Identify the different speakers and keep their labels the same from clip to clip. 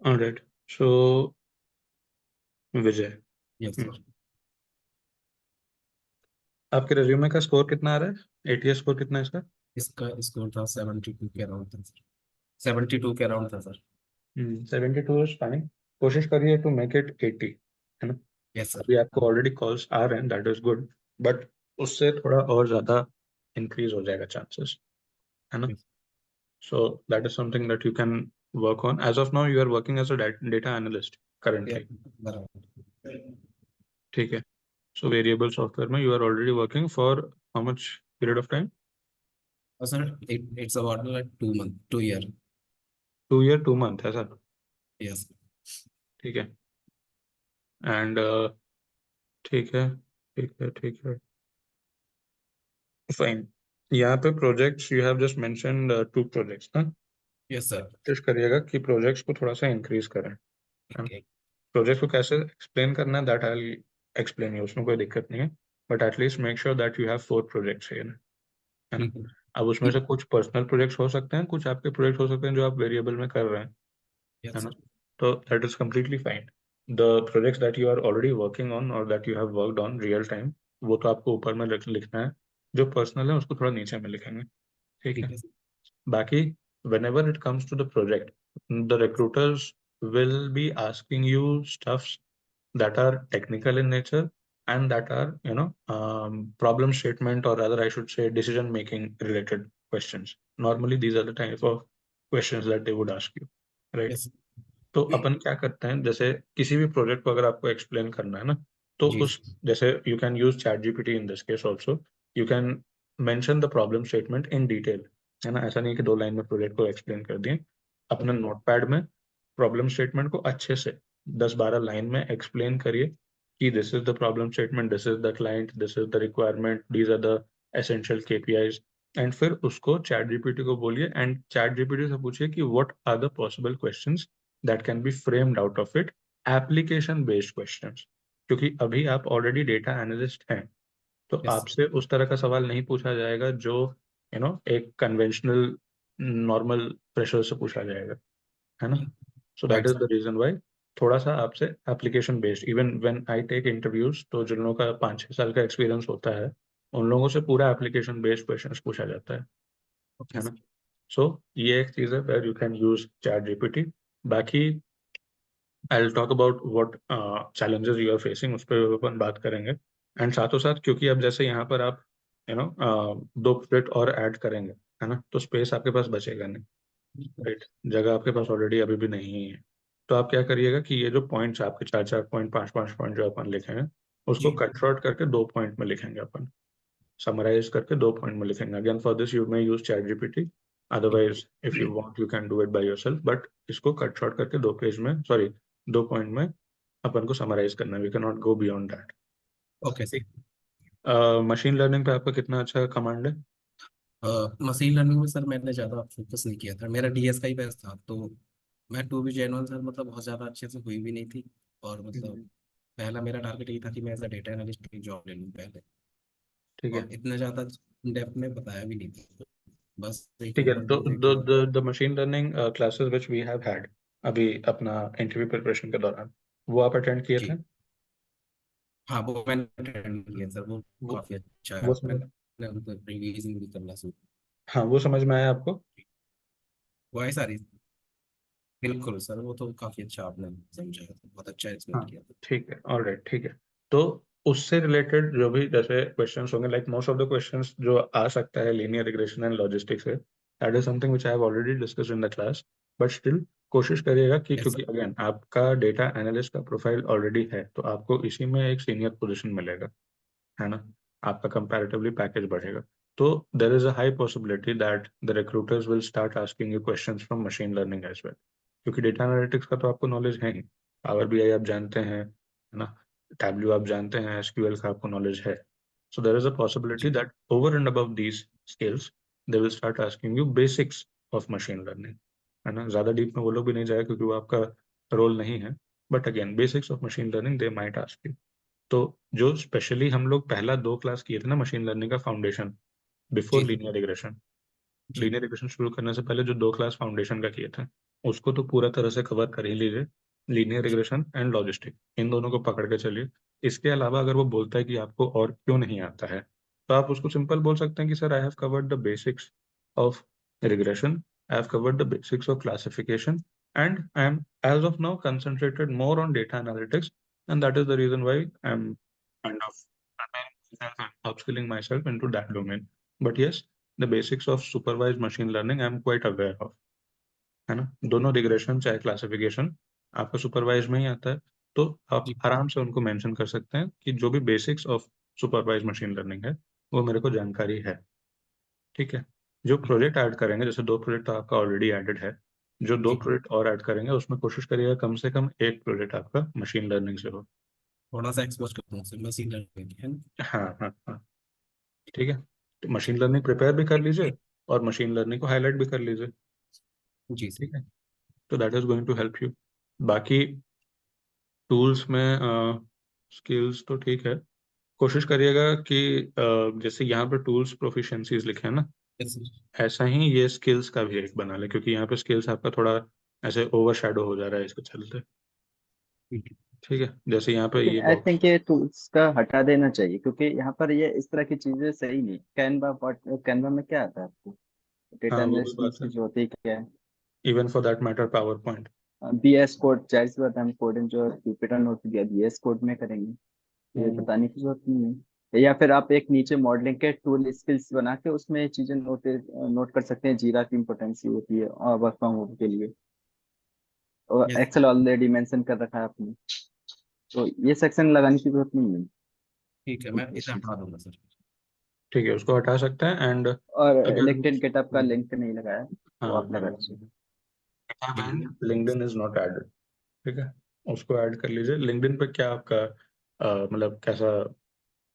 Speaker 1: Alright, सो विजय,
Speaker 2: yes sir.
Speaker 1: आपके resume का score कितना आ रहा है? एटीएस स्कोर कितना है इसका?
Speaker 2: इसका स्कोर था 72 के अराउंड था सर। 72 के अराउंड था सर।
Speaker 1: 72 is fine. कोशिश करिए टू मेक इट 80, है ना?
Speaker 2: Yes sir.
Speaker 1: अभी आपको ऑलरेडी कॉल्स आ रहे हैं, दैट इज गुड, बट उससे थोड़ा और ज़्यादा इंक्रीज हो जाएगा चांसेस, है ना? So that is something that you can work on. As of now, you are working as a data analyst currently.
Speaker 2: बराबर।
Speaker 1: ठीक है. So variable software में you are already working for how much period of time?
Speaker 2: और sir it's about like 2 month 2 year.
Speaker 1: 2 year 2 month है sir.
Speaker 2: Yes.
Speaker 1: ठीक है. And ठीक है, ठीक है, ठीक है. Fine. यहाँ पे projects you have just mentioned 2 projects ना?
Speaker 2: Yes sir.
Speaker 1: कोशिश करिएगा कि projects को थोड़ा सा increase करें, है ना? प्रोजेक्ट को कैसे एक्सप्लेन करना है दैट आई एक्सप्लेन यू, उसमें कोई दिक्कत नहीं है, but at least make sure that you have 4 projects है ना? अब उसमें से कुछ पर्सनल प्रोजेक्ट्स हो सकते हैं, कुछ आपके प्रोजेक्ट हो सकते हैं जो आप वेरिएबल में कर रहे हैं, है
Speaker 2: यस
Speaker 1: ना?
Speaker 2: सर।
Speaker 1: तो that is completely fine. The projects that you are already working on और that you have worked on real time, वो तो आपको ऊपर में लिखना है. जो पर्सनल है उसको थोड़ा नीचे में लिखेंगे. ठीक
Speaker 2: ठीक
Speaker 1: है.
Speaker 2: है sir.
Speaker 1: Baki, whenever it comes to the project, the recruiters will be asking you stuffs that are technical in nature and that are, problem statement, or rather I should say decision making related questions. Normally, these are the type of questions that they would ask you, right?
Speaker 2: Yes.
Speaker 1: तो अपन क्या करते हैं, जैसे किसी भी project को अगर आपको एक्सप्लेन करना है ना, तो
Speaker 2: जी
Speaker 1: उस जैसे you can use chat GPT in this case also. You can mention the problem statement in detail, है ना? ऐसा नहीं कि 2 लाइन में प्रोजेक्ट को एक्सप्लेन कर दिए. अपने नोटपैड में प्रॉब्लम स्टेटमेंट को अच्छे से 10-12 लाइन में एक्सप्लेन करिए कि this is the problem statement, this is the client, this is the requirement, these are the essential KPIs. And फिर उसको चैट जीपीटी को बोलिए एंड चैट जीपीटी से पूछिए कि what are the possible questions that can be framed out of it, application based questions. क्योंकि अभी आप ऑलरेडी डेटा एनालिस्ट हैं, तो
Speaker 2: यस।
Speaker 1: आपसे उस तरह का सवाल नहीं पूछा जाएगा जो एक कन्वेंशनल नॉर्मल प्रेशर से पूछा जाएगा, है ना? So that
Speaker 2: right
Speaker 1: is
Speaker 2: sir.
Speaker 1: The reason why थोड़ा सा आपसे application based, even when I take interviews, तो जिन लोगों का 5-6 साल का एक्सपीरियंस होता है, उन लोगों से पूरा एप्लीकेशन बेस्ड क्वेश्चन पूछा जाता
Speaker 2: ओके
Speaker 1: है ना?
Speaker 2: सर।
Speaker 1: सो ये एक चीज है where you can use ChatGPT. बाकी I'll talk about what challenges you are facing, उस पर अपन बात करेंगे. एंड साथों साथ, क्योंकि अब जैसे यहाँ पर आप 2 प्रोजेक्ट और ऐड करेंगे, है ना, तो स्पेस आपके पास बचेगा नहीं, राइट? जगह आपके पास ऑलरेडी अभी भी नहीं है. तो आप क्या करिएगा कि ये जो पॉइंट्स आपके 4-4 पॉइंट 5-5 पॉइंट जो अपन लिखेंगे, उसको
Speaker 2: जी।
Speaker 1: कट शॉर्ट करके 2 पॉइंट में लिखेंगे अपन. समराइज करके 2 पॉइंट में लिखेंगे. Again for this you may use chat GPT, otherwise if you want you can do it by yourself, but इसको कट शॉर्ट करके 2 पेज में, सॉरी, 2 पॉइंट में अपन को समराइज करना है. We can not go beyond that.
Speaker 2: Okay sir.
Speaker 1: Machine learning पे आपका कितना अच्छा कमांड है?
Speaker 2: मशीन लर्निंग में सर मैंने ज़्यादा फोकस नहीं किया था, मेरा डीएस का ही बेस था, तो मैं टू बी जेन्युइन सर मतलब बहुत ज़्यादा अच्छे से हुई भी नहीं थी। और मतलब
Speaker 1: हम्म.
Speaker 2: पहला मेरा टारगेट यही था कि मैं एज अ डेटा एनालिस्ट की जॉब ले लूँ पहले।
Speaker 1: ठीक है.
Speaker 2: और इतना ज़्यादा डेप्थ में बताया भी नहीं था, बस एक
Speaker 1: ठीक है.
Speaker 2: ओवरव्यू दे के बस।
Speaker 1: The machine learning classes which we have had अभी अपना इंटरव्यू प्रिपरेशन के दौरान, वो आप अटेंड किए थे?
Speaker 2: जी। हाँ वो मैंने अटेंड किया सर, वो
Speaker 1: वो
Speaker 2: काफ़ी अच्छा है।
Speaker 1: वो समझ
Speaker 2: मैंने मतलब रिवीजन भी करना शुरू।
Speaker 1: हाँ, वो समझ में आया आपको?
Speaker 2: वो है सारी। बिल्कुल सर, वो तो काफ़ी अच्छा आपने समझा, बहुत अच्छा एक्सप्लेन
Speaker 1: हाँ.
Speaker 2: किया था।
Speaker 1: ठीक है, ऑलराइट, ठीक है. तो उससे रिलेटेड जो भी जैसे क्वेश्चंस होंगे, like most of the questions जो आ सकता है लीनियर रिग्रेशन एंड लॉजिस्टिक्स से, that is something which I have already discussed in the class. But still कोशिश करिएगा कि,
Speaker 2: यस
Speaker 1: क्योंकि
Speaker 2: सर।
Speaker 1: अगेन आपका डेटा एनालिस्ट का प्रोफाइल ऑलरेडी है, तो आपको इसी में एक सीनियर पोजीशन मिलेगा, है ना? आपका कंपैरेटिवली पैकेज बढ़ेगा. तो there is a high possibility that the recruiters will start asking you questions from machine learning as well, क्योंकि डेटा एनालिटिक्स का तो आपको नॉलेज है ही. पावर बीआई आप जानते हैं, है ना? टैब्ल्यू आप जानते हैं, एसक्यूएल का आपको नॉलेज है. So there is a possibility
Speaker 2: जी।
Speaker 1: That over and above these skills they will start asking you basics of machine learning, है ना? ज्यादा डीप में वो लोग भी नहीं जाए क्योंकि वो आपका रोल नहीं है, but again basics of machine learning they might ask you. तो जो स्पेशली हम लोग पहला 2 क्लास किए थे ना मशीन लर्निंग का फाउंडेशन, बिफोर
Speaker 2: जी।
Speaker 1: लीनियर रिग्रेशन,
Speaker 2: जी।
Speaker 1: लीनियर रिग्रेशन शुरू करने से पहले जो 2 क्लास फाउंडेशन का किए थे, उसको तो पूरा तरह से कवर कर ही लीजिए, लीनियर रिग्रेशन एंड लॉजिस्टिक, इन दोनों को पकड़ के चलिए। इसके अलावा अगर वो बोलता है कि आपको और क्यों नहीं आता है, तो आप उसको सिंपल बोल सकते हैं कि sir I have covered the basics of regression, I have covered the basics of classification, and I am as of now concentrated more on data analytics, and that is the reason why I am kind of preparing myself and upskilling myself into that domain. But yes, the basics of supervised machine learning I am quite aware of, है ना। दोनों regression चाहे classification आपका supervise में ही आता है, तो आप
Speaker 2: जी
Speaker 1: आराम से उनको मेंशन कर सकते हैं कि जो भी basics of supervise machine learning है वो मेरे को जानकारी है। ठीक है। जो
Speaker 2: जी
Speaker 1: प्रोजेक्ट ऐड करेंगे, जैसे 2 प्रोजेक्ट तो आपका ऑलरेडी एडेड है, जो दो
Speaker 2: जी।
Speaker 1: प्रोजेक्ट और ऐड करेंगे उसमें कोशिश करिएगा कम से कम एक प्रोजेक्ट आपका मशीन लर्निंग से हो।
Speaker 2: थोड़ा सा एक्सपोज करता हूँ सर मशीन लर्निंग है ना।
Speaker 1: हाँ हाँ हाँ। ठीक है, तो मशीन लर्निंग प्रिपेयर भी कर लीजिए और मशीन लर्निंग को हाईलाइट भी कर लीजिए।
Speaker 2: जी सर।
Speaker 1: ठीक है, तो that is going to help you. बाकी टूल्स में स्किल्स तो ठीक है, कोशिश करिएगा कि जैसे यहाँ पे टूल्स प्रोफिशिएंसीज लिखे हैं ना,
Speaker 2: यस सर।
Speaker 1: ऐसा ही ये स्किल्स का भी एक बना ले, क्योंकि यहाँ पे स्किल्स आपका थोड़ा ऐसे ओवर शैडो हो जा रहा है इसके चलते।
Speaker 2: ठीक है।
Speaker 1: ठीक है, जैसे यहाँ पे
Speaker 3: लेकिन
Speaker 1: ये
Speaker 3: आई
Speaker 1: बॉक्स।
Speaker 3: थिंक ये टूल्स का हटा देना चाहिए, क्योंकि यहाँ पर ये इस तरह की चीजें सही नहीं। कैनवा में क्या आता है आपको? डेटा
Speaker 1: हाँ वो भी
Speaker 3: एनालिसिस
Speaker 1: बात
Speaker 3: की
Speaker 1: है,
Speaker 3: जो होती है क्या है?
Speaker 1: Even for that matter PowerPoint.
Speaker 3: VS code, जाहिर सी बात है हम कोडिंग जो जुपिटर नोट दिया बीएस कोड में करेंगे, ये
Speaker 1: हम्म।
Speaker 3: बताने की जरूरत नहीं है। या फिर आप एक नीचे मॉडलिंग के टूल स्किल्स बना के उसमें ये चीजें नोट कर सकते हैं। जीरा की इम्पोर्टेंसी होती है और वर्क फ्रॉम होम के लिए, और
Speaker 2: यस।
Speaker 3: एक्सेल ऑलरेडी मेंशन कर रखा है आपने, तो ये सेक्शन लगाने की जरूरत नहीं है।
Speaker 2: ठीक है, मैं इसे हटा दूंगा सर।
Speaker 1: ठीक है, उसको हटा सकते हैं। एंड
Speaker 3: और
Speaker 1: अगर
Speaker 3: लिंक्डइन गेटअप का लिंक नहीं लगाया है,
Speaker 1: हाँ
Speaker 3: वो आप
Speaker 1: हाँ,
Speaker 3: लगा दीजिए।
Speaker 1: LinkedIn is not added. ठीक है, उसको ऐड कर लीजिए। लिंक्डइन पे क्या आपका मतलब कैसा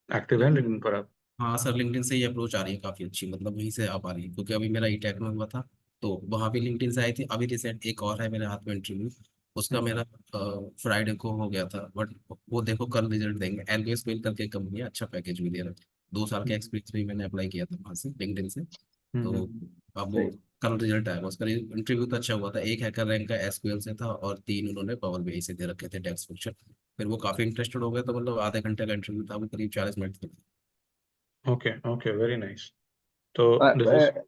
Speaker 1: एक्टिव है लिंक्डइन पर आप?
Speaker 2: हाँ सर, लिंक्डइन से ही अप्रोच आ रही है काफ़ी अच्छी, मतलब वहीं से आ पा रही है, क्योंकि अभी मेरा ई टेक में हुआ था तो वहाँ भी लिंक्डइन से आई थी। अभी रिसेंट एक और है मेरे हाथ में इंटरव्यू, उसका
Speaker 1: हम्म।
Speaker 2: मेरा फ्राइडे को हो गया था, बट वो देखो कल रिजल्ट देंगे। एल्गो स्केल करके कंपनी है, अच्छा पैकेज भी दे रहा है। 2 साल का
Speaker 1: हम्म।
Speaker 2: एक्सपीरियंस भी मैंने अप्लाई किया था वहाँ से लिंक्डइन से। तो
Speaker 1: हम्म।
Speaker 2: अब वो
Speaker 3: सही।
Speaker 2: कल रिजल्ट आएगा उसका। इंटरव्यू तो अच्छा हुआ था, एक हैकर रैंक का एसक्यूएल से था और 3 उन्होंने पावर बीआई से दे रखे थे टेक्स्ट फंक्शन। फिर वो काफ़ी इंटरेस्टेड हो गए, तो मतलब आधे घंटे का इंटरव्यू था, वो करीब 40 मिनट था।
Speaker 1: Okay okay, very nice. तो दिस इज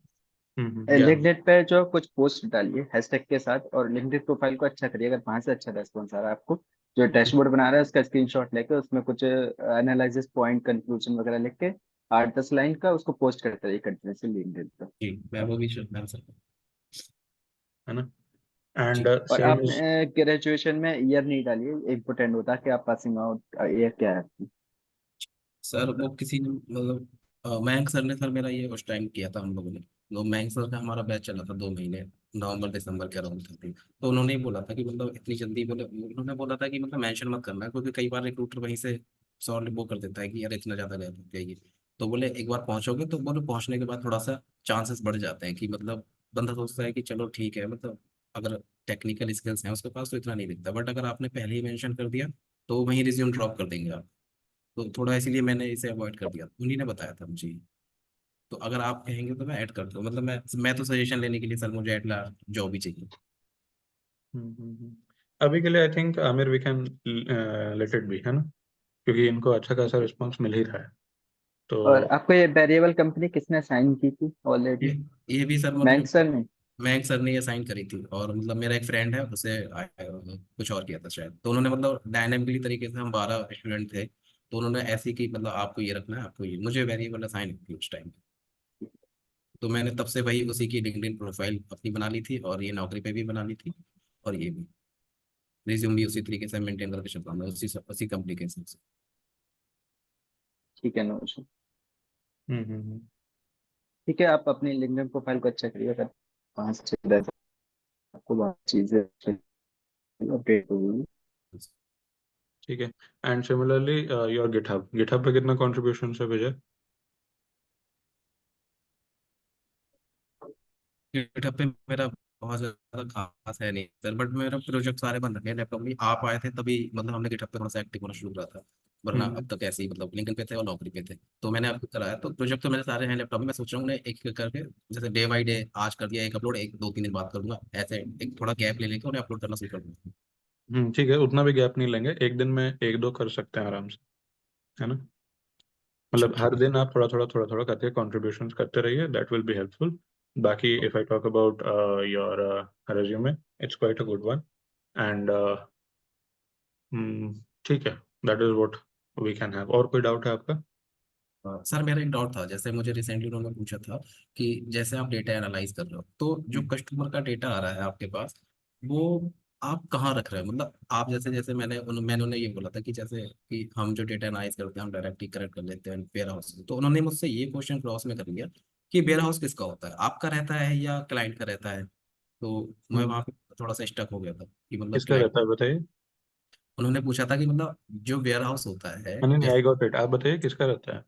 Speaker 3: और
Speaker 1: या
Speaker 3: लिंक्डइन पे जो कुछ पोस्ट डालिए हैशटैग के साथ, और लिंक्डइन प्रोफाइल को अच्छा करिए। अगर वहां से अच्छा रेस्पॉन्स आ रहा है आपको, जो डैशबोर्ड बना रहा है उसका स्क्रीनशॉट लेके उसमें कुछ एनालिसिस पॉइंट कंक्लूजन वगैरह लिख के 8-10 लाइन का उसको पोस्ट करते रहिए कंटिन्यूसली लिंक्डइन पे।
Speaker 2: जी, मैं वो भी मैं सर।
Speaker 1: है ना। एंड
Speaker 2: जी
Speaker 3: और
Speaker 1: सेम
Speaker 3: आपने
Speaker 1: इज
Speaker 3: ग्रेजुएशन में ईयर नहीं डालिए, इम्पोर्टेंट होता है कि आप पासिंग आउट ईयर क्या है आपकी।
Speaker 2: सर, वो किसी ने मतलब मयंक सर ने सर मेरा ये उस टाइम किया था हम लोगों ने। तो मयंक सर का हमारा बैच चला था 2 महीने, नवंबर दिसंबर के अराउंड था। तो उन्होंने ही बोला था कि मतलब इतनी जल्दी बोले, उन्होंने बोला था कि मतलब मेंशन मत करना, क्योंकि कई बार रिक्रूटर वहीं से सॉल्व वो कर देता है कि यार इतना ज्यादा गया जाइए। तो बोले एक बार पहुंचोगे तो बोले पहुंचने के बाद थोड़ा सा चांसेस बढ़ जाते हैं कि मतलब बंदा सोचता है कि चलो ठीक है, मतलब अगर टेक्निकल स्किल्स हैं उसके पास तो इतना नहीं दिखता, बट अगर आपने पहले ही मेंशन कर दिया तो वहीं रिज्यूम ड्रॉप कर देंगे आप। तो थोड़ा इसीलिए मैंने इसे अवॉइड कर दिया, उन्हीं ने बताया था मुझे। तो अगर आप कहेंगे तो मैं ऐड कर दूँ, मतलब मैं तो सजेशन लेने के लिए सर मुझे एट लास्ट जॉब ही चाहिए।
Speaker 1: अभी के लिए I think Aamir we can let it be, है ना, क्योंकि इनको अच्छा खासा रिस्पांस मिल ही रहा है। तो
Speaker 3: और आपको ये वेरिएबल कंपनी किसने साइन की थी
Speaker 2: ये
Speaker 3: ऑलरेडी?
Speaker 2: ये भी सर
Speaker 3: बैंक
Speaker 2: मतलब
Speaker 3: सर ने?
Speaker 2: मयंक सर ने ये साइन करी थी, और मतलब मेरा एक फ्रेंड है उसे कुछ और किया था शायद। तो उन्होंने मतलब डायनेमिकली तरीके से, हम 12 स्टूडेंट थे, तो उन्होंने ऐसी की मतलब आपको ये रखना है, आपको ये, मुझे वेरिएबल साइन की उस टाइम। तो मैंने तब से वही उसी की लिंक्डइन प्रोफाइल अपनी बना ली थी, और ये नौकरी पे भी बना ली थी, और ये भी रिज्यूम भी उसी तरीके से मेंटेन करके चल रहा हूँ, उसी कंपनी के हिसाब से।
Speaker 3: ठीक है, नो इशू।
Speaker 1: हम्म।
Speaker 3: ठीक है, आप अपनी लिंक्डइन प्रोफाइल को अच्छा करिए। अगर वहाँ से चल रहा है तो आपको बहुत चीजें अपडेट होगी।
Speaker 1: ठीक है। And similarly your GitHub, GitHub पे कितना कंट्रीब्यूशन है विजय?
Speaker 2: गिटहब पे मेरा बहुत ज्यादा खास है नहीं सर, बट मेरा प्रोजेक्ट सारे बन रखे हैं लैपटॉप में। आप आए थे तभी मतलब हमने गिटहब पे थोड़ा सा एक्टिव होना शुरू करा था। वरना अब तक ऐसे ही मतलब लिंक्डइन पे थे और नौकरी पे थे। तो मैंने अब कराया, तो प्रोजेक्ट तो मेरे सारे हैं लैपटॉप में। मैं सोच रहा हूँ उन्हें एक एक करके, जैसे डे बाई डे आज कर दिया एक अपलोड, एक 2-3 दिन बाद करूंगा, ऐसे एक थोड़ा गैप ले लेकर उन्हें अपलोड करना शुरू कर दूंगा।
Speaker 1: ठीक है, उतना भी गैप नहीं लेंगे, एक दिन में 1-2 कर सकते हैं आराम से, है ना।
Speaker 2: अच्छा
Speaker 1: मतलब हर
Speaker 2: ठीक है।
Speaker 1: दिन आप थोड़ा थोड़ा करके कॉन्ट्रीब्यूशन करते रहिए, दैट विल बी हेल्पफुल। बाकी if I talk about your resume, it's quite a good one, and ठीक है, that is what we can have. और कोई डाउट है आपका?
Speaker 2: सर मेरा एक डाउट था, जैसे मुझे रिसेंटली उन्होंने पूछा था कि जैसे आप डेटा एनालाइज कर रहे हो, तो जो कस्टमर का डेटा आ रहा है आपके पास, वो आप कहाँ रख रहे हैं? मतलब आप जैसे जैसे मैंने उन्हें ये बोला था कि जैसे कि हम जो डेटा एनालाइज करते हैं हम डायरेक्टली कनेक्ट कर लेते हैं वेयर हाउस से। तो उन्होंने मुझसे ये क्वेश्चन क्रॉस में कर लिया कि वेयर हाउस किसका होता है, आपका रहता है या क्लाइंट का रहता है? तो मैं
Speaker 1: हम्म,
Speaker 2: वहाँ पे थोड़ा सा स्टक हो गया था कि मतलब
Speaker 1: किसका
Speaker 2: क्लाइंट।
Speaker 1: रहता है बताइए।
Speaker 2: उन्होंने पूछा था कि मतलब जो वेयर हाउस होता है,
Speaker 1: नहीं नहीं,
Speaker 2: जैसे
Speaker 1: आई गॉट इट, आप बताइए किसका रहता है।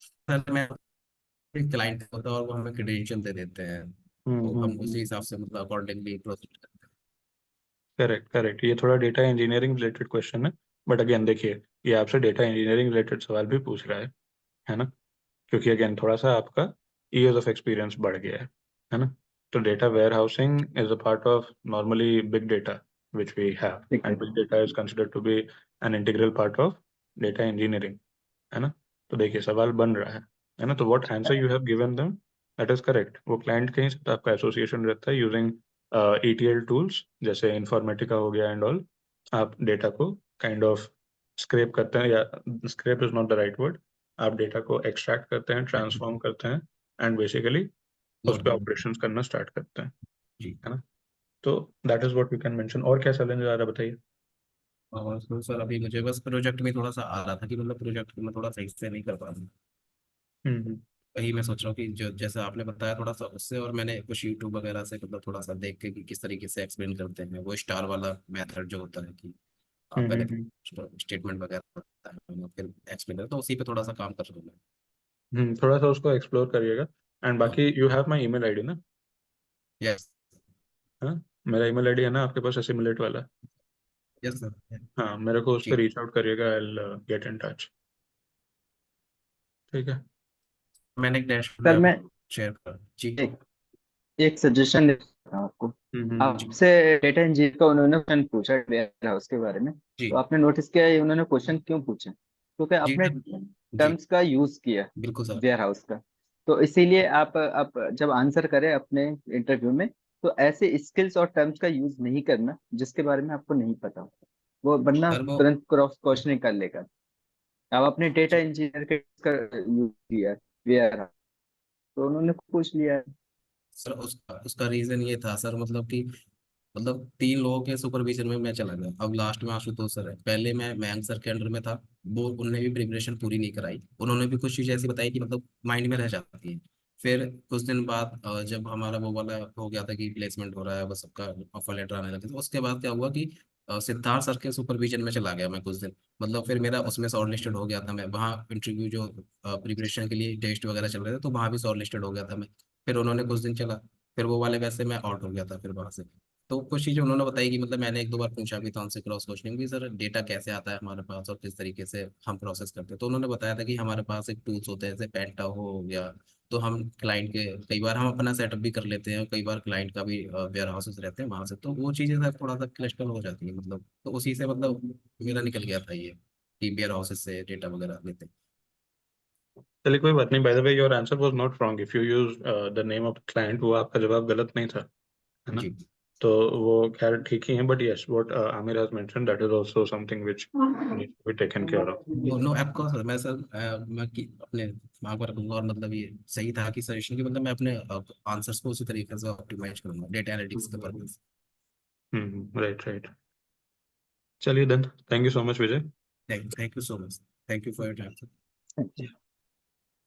Speaker 2: सर मैं क्लाइंट होता है और वो हमें क्रेडेंशियल दे देते हैं, तो हम उसी हिसाब से मतलब अकॉर्डिंगली प्रोसीड करते
Speaker 1: करेक्ट करेक्ट, ये थोड़ा डेटा इंजीनियरिंग रिलेटेड क्वेश्चन है, बट अगेन देखिए, ये आपसे डेटा इंजीनियरिंग रिलेटेड सवाल भी पूछ रहा है ना। क्योंकि अगेन थोड़ा सा आपका ईयर्स ऑफ एक्सपीरियंस बढ़ गया है ना। तो data warehousing is a part of normally big data which we have,
Speaker 3: ठीक है।
Speaker 1: And big data is considered to be an integral part of data engineering, है ना। तो देखिए सवाल बन रहा है ना, तो what answer you have given them, that is correct. वो क्लाइंट के ही साथ आपका एसोसिएशन रहता है यूजिंग ETL टूल्स जैसे इन्फॉर्मेटिका हो गया एंड ऑल। आप डेटा को काइंड ऑफ स्क्रैप करते हैं, या scrap is not the right word, आप डेटा को एक्सट्रैक्ट करते हैं,
Speaker 2: हैं।
Speaker 1: ट्रांसफॉर्म करते हैं, एंड बेसिकली उस
Speaker 2: नोट
Speaker 1: पर
Speaker 2: डाउन।
Speaker 1: ऑपरेशंस करना स्टार्ट करते हैं,
Speaker 2: जी।
Speaker 1: है ना। तो that is what we can mention. और क्या चैलेंज आ रहा है बताइए।
Speaker 2: और तो सर अभी मुझे बस प्रोजेक्ट में थोड़ा सा आ रहा था कि मतलब प्रोजेक्ट में थोड़ा सही से नहीं कर पा रहा हूँ।
Speaker 1: हम्म।
Speaker 2: वही मैं सोच रहा हूँ कि जो जैसे आपने बताया थोड़ा सा उससे, और मैंने कुछ यूट्यूब वगैरह से मतलब थोड़ा सा देख के कि किस तरीके से एक्सप्लेन करते हैं, वो स्टार वाला मेथड जो होता है कि आप पहले
Speaker 1: हम्म।
Speaker 2: स्टेटमेंट वगैरह होता है फिर एक्सप्लेन करते, तो उसी पे थोड़ा सा काम कर रहा हूँ मैं।
Speaker 1: थोड़ा सा उसको एक्सप्लोर करिएगा, एंड
Speaker 2: हाँ।
Speaker 1: बाकी you have my email ID ना।
Speaker 2: यस।
Speaker 1: हाँ, मेरा ईमेल आईडी है ना आपके पास, एसिमुलेट वाला।
Speaker 2: Yes sir.
Speaker 1: हाँ, मेरे को उस पर
Speaker 2: जी।
Speaker 1: रीच आउट करिएगा, I will get in touch. ठीक है।
Speaker 2: मैंने एक डैशबोर्ड
Speaker 3: सर
Speaker 2: में
Speaker 3: मैं
Speaker 2: शेयर कर जी।
Speaker 3: एक एक सजेशन देता हूँ आपको।
Speaker 2: जी।
Speaker 3: आपसे डेटा इंजीनियर का उन्होंने क्वेश्चन पूछा वेयर हाउस के बारे में, तो
Speaker 2: जी।
Speaker 3: आपने नोटिस किया है उन्होंने क्वेश्चन क्यों पूछा? क्योंकि
Speaker 2: जी
Speaker 3: आपने
Speaker 2: सर। जी
Speaker 3: टर्म्स का यूज किया
Speaker 2: बिल्कुल सर।
Speaker 3: वेयर हाउस का। तो इसीलिए आप जब आंसर करें अपने इंटरव्यू में, तो ऐसे स्किल्स और टर्म्स का यूज नहीं करना जिसके बारे में आपको नहीं पता हो। वो बनना
Speaker 2: सर वो
Speaker 3: तुरंत क्रॉस क्वेश्चनिंग कर लेगा। अब अपने डेटा इंजीनियर का यूज किया वेयर हाउस, तो उन्होंने पूछ लिया।
Speaker 2: सर उसका उसका रीजन ये था सर, मतलब कि मतलब 3 लोगों के सुपरविजन में मैं चला गया, अब लास्ट में आशुतोष सर है। पहले मैं मयंक सर के अंडर में था, वो उनने भी प्रिपरेशन पूरी नहीं कराई, उन्होंने भी कुछ चीज़ ऐसी बताई कि मतलब माइंड में रह जाती है। फिर कुछ दिन बाद जब हमारा वो वाला हो गया था कि प्लेसमेंट हो रहा है, बस सबका ऑफर लेटर आने लगे, तो उसके बाद क्या हुआ कि सिद्धार्थ सर के सुपरविजन में चला गया मैं कुछ दिन। मतलब फिर मेरा उसमें शॉर्ट लिस्टेड हो गया था, मैं वहाँ इंटरव्यू जो प्रिपरेशन के लिए टेस्ट वगैरह चल रहे थे, तो वहाँ भी शॉर्ट लिस्टेड हो गया था मैं। फिर उन्होंने कुछ दिन चला, फिर वो वाले वैसे मैं आउट हो गया था फिर वहाँ से। तो कुछ चीज़ें उन्होंने बताई कि मतलब मैंने 1-2 बार पूछा भी था उनसे क्रॉस क्वेश्चनिंग भी, सर डेटा कैसे आता है हमारे पास और किस तरीके से हम प्रोसेस करते हैं। तो उन्होंने बताया था कि हमारे पास एक टूल्स होते हैं जैसे पेंटा हो गया, तो हम क्लाइंट के कई बार हम अपना सेटअप भी कर लेते हैं, कई बार क्लाइंट का भी वेयर हाउसेस रहते हैं वहाँ से, तो वो चीज़ें सर थोड़ा सा क्लिस्टल हो जाती है मतलब, तो उसी से मतलब मेरा निकल गया था ये कि वेयर हाउसेस से डेटा वगैरह लेते
Speaker 1: चलिए कोई बात नहीं, by the way your answer was not wrong if you use the name of client, वो आपका जवाब गलत नहीं था, है
Speaker 2: हैं।
Speaker 1: ना।
Speaker 2: जी।
Speaker 1: तो वो खैर ठीक ही है, but yes what Aamir has mentioned that is also something which needs to be taken care of.
Speaker 2: No no of course sir, मैं सर मैं अपने दिमाग पर रखूंगा, और मतलब ये सही था कि सजेशन की मतलब मैं अपने आंसर्स को उसी तरीके से ऑप्टिमाइज करूंगा डेटा एनालिटिक्स के पर्पज।
Speaker 1: Right right. चलिए then, thank you so much Vijay.
Speaker 2: Thank you so much. Thank you for your time.